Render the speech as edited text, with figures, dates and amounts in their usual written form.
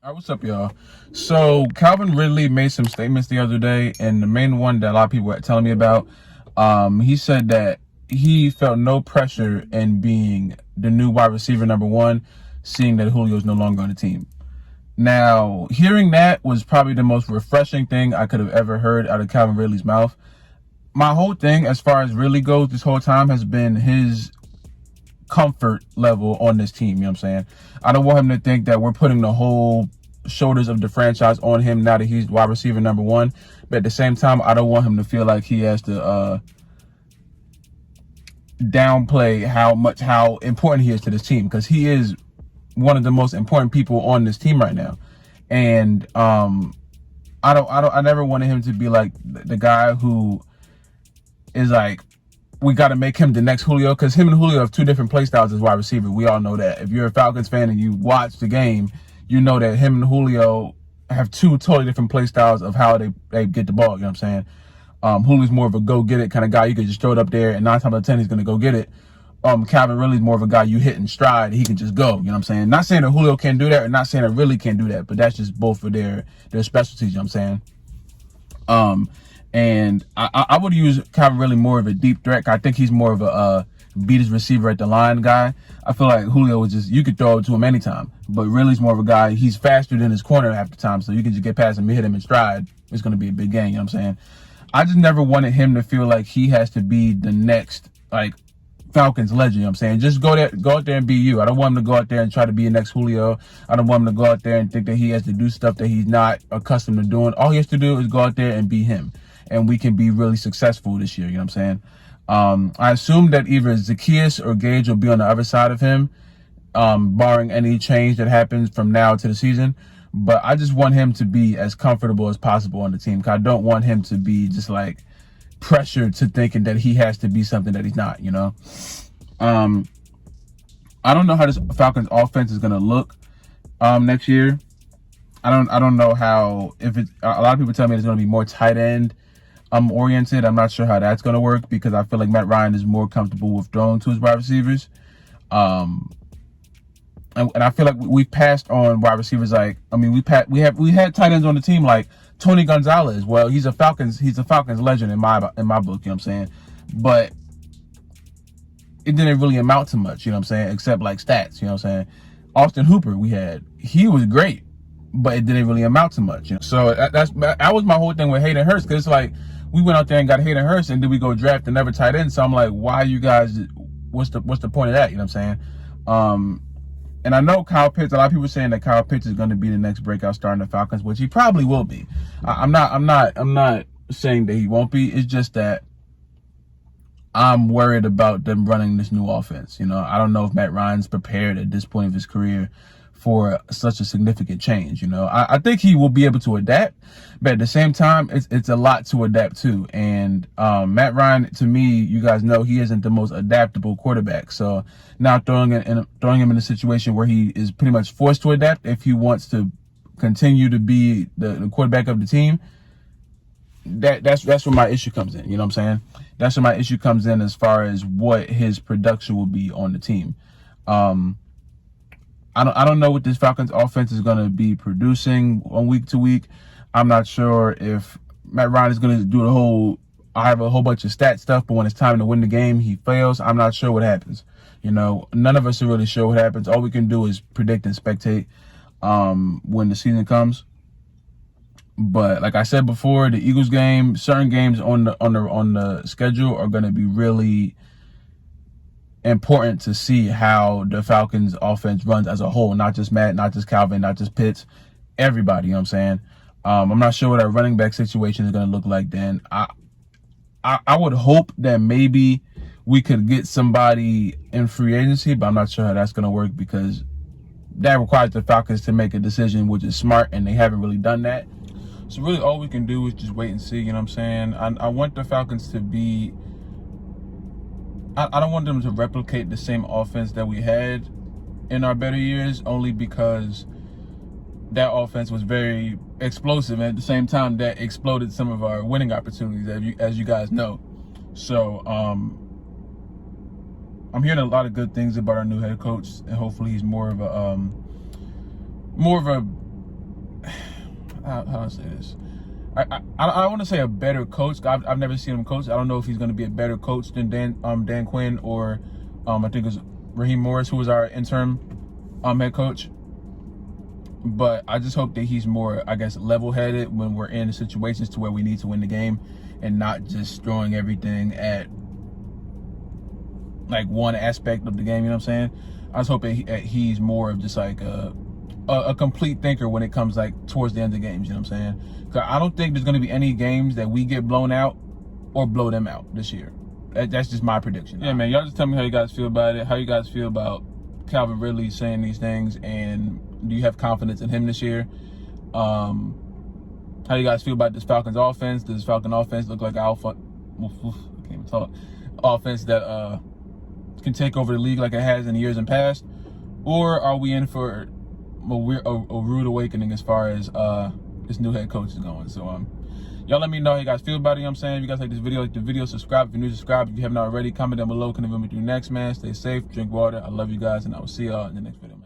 All right, what's up, y'all? So Calvin Ridley made some statements the other day, and the main one that a lot of people were telling me about, he said that he felt no pressure in being the new wide receiver number one, seeing that Julio is no longer on the team. Now, hearing that was probably the most refreshing thing I could have ever heard out of Calvin Ridley's mouth. My whole thing, as far as Ridley goes, this whole time has been his comfort level on this team. You know what I'm saying? I don't want him to think that we're putting the whole shoulders of the franchise on him now that he's wide receiver number one. But at the same time, I don't want him to feel like he has to downplay how important he is to this team, because he is one of the most important people on this team right now. And I never wanted him to be like the guy who is like, we got to make him the next Julio, because him and Julio have two different play styles as wide receiver. We all know that. If you're a Falcons fan and you watch the game, you know that him and Julio have two totally different play styles of how they get the ball. You know what I'm saying? Julio's more of a go-get-it kind of guy. You could just throw it up there, and 9 times out of 10, he's going to go get it. Calvin Ridley's more of a guy you hit in stride. He can just go. You know what I'm saying? Not saying that Julio can't do that, or not saying that Ridley can't do that, but that's just both of their specialties. You know what I'm saying? And I would use Calvin Ridley more of a deep threat. I think he's more of a beat his receiver at the line guy. I feel like Julio was just, you could throw it to him anytime, but Ridley's more of a guy, he's faster than his corner half the time, so you can just get past him and hit him in stride. It's going to be a big game, you know what I'm saying? I just never wanted him to feel like he has to be the next, like, Falcons legend, you know what I'm saying? Just go out there and be you. I don't want him to go out there and try to be the next Julio. I don't want him to go out there and think that he has to do stuff that he's not accustomed to doing. All he has to do is go out there and be him, and we can be really successful this year, you know what I'm saying? I assume that either Zacchaeus or Gage will be on the other side of him, barring any change that happens from now to the season. But I just want him to be as comfortable as possible on the team, because I don't want him to be just like pressured to thinking that he has to be something that he's not, you know? I don't know how this Falcons offense is going to look next year. I don't know how, if it, a lot of people tell me it's going to be more tight end oriented. I'm not sure how that's going to work, because I feel like Matt Ryan is more comfortable with throwing to his wide receivers. And I feel like we've passed on wide receivers. Like, I mean, we had tight ends on the team like Tony Gonzalez. Well, he's a Falcons legend in my book, you know what I'm saying? But it didn't really amount to much, you know what I'm saying, except like stats, you know what I'm saying? Austin Hooper he was great, but it didn't really amount to much, you know? So that was my whole thing with Hayden Hurst, because it's like, we went out there and got Hayden Hurst, and then we go draft another tight end. So I'm like, why you guys, what's the point of that, you know what I'm saying? And I know Kyle Pitts, a lot of people are saying that Kyle Pitts is going to be the next breakout star in the Falcons, which he probably will be. I'm not saying that he won't be. It's just that I'm worried about them running this new offense. You know, I don't know if Matt Ryan's prepared at this point of his career for such a significant change. You know, I think he will be able to adapt, but at the same time, it's a lot to adapt to. And Matt Ryan, to me, you guys know, he isn't the most adaptable quarterback. So now throwing him in a situation where he is pretty much forced to adapt if he wants to continue to be the quarterback of the team. That's where my issue comes in. You know what I'm saying? That's where my issue comes in as far as what his production will be on the team. I don't know what this Falcons offense is going to be producing on week to week. I'm not sure if Matt Ryan is going to do I have a whole bunch of stat stuff, but when it's time to win the game, he fails. I'm not sure what happens. You know, none of us are really sure what happens. All we can do is predict and spectate when the season comes. But like I said before, the Eagles game, certain games on the schedule are going to be really important to see how the Falcons offense runs as a whole, not just Matt, not just Calvin, not just Pitts, everybody, you know what I'm saying? I'm not sure what our running back situation is going to look like then. I would hope that maybe we could get somebody in free agency, but I'm not sure how that's going to work, because that requires the Falcons to make a decision, which is smart, and they haven't really done that. So really all we can do is just wait and see, you know what I'm saying? I want the Falcons to be, I don't want them to replicate the same offense that we had in our better years, only because that offense was very explosive, and at the same time that exploded some of our winning opportunities, as you guys know. So I'm hearing a lot of good things about our new head coach, and hopefully he's more of a how do I say this? I want to say a better coach. I've never seen him coach. I don't know if he's going to be a better coach than Dan Quinn or I think it was Raheem Morris, who was our interim head coach. But I just hope that he's more, I guess, level-headed when we're in situations to where we need to win the game, and not just throwing everything at like one aspect of the game. You know what I'm saying? I just hope that he's more of just like a complete thinker when it comes like towards the end of the games. You know what I'm saying? Because I don't think there's going to be any games that we get blown out or blow them out this year. That's just my prediction. Yeah, man. Y'all just tell me how you guys feel about it. How you guys feel about Calvin Ridley saying these things, and do you have confidence in him this year? How you guys feel about this Falcons offense? Does this Falcon offense look like alpha? I can't even talk. Offense that can take over the league like it has in years in past, or are we in for a rude awakening as far as this new head coach is going? So y'all let me know how you guys feel about it. You know what I'm saying? If you guys like the video, subscribe. If you're new, subscribe. If you haven't already, comment down below. Comment what we do next, man. Stay safe, drink water. I love you guys, and I will see y'all in the next video.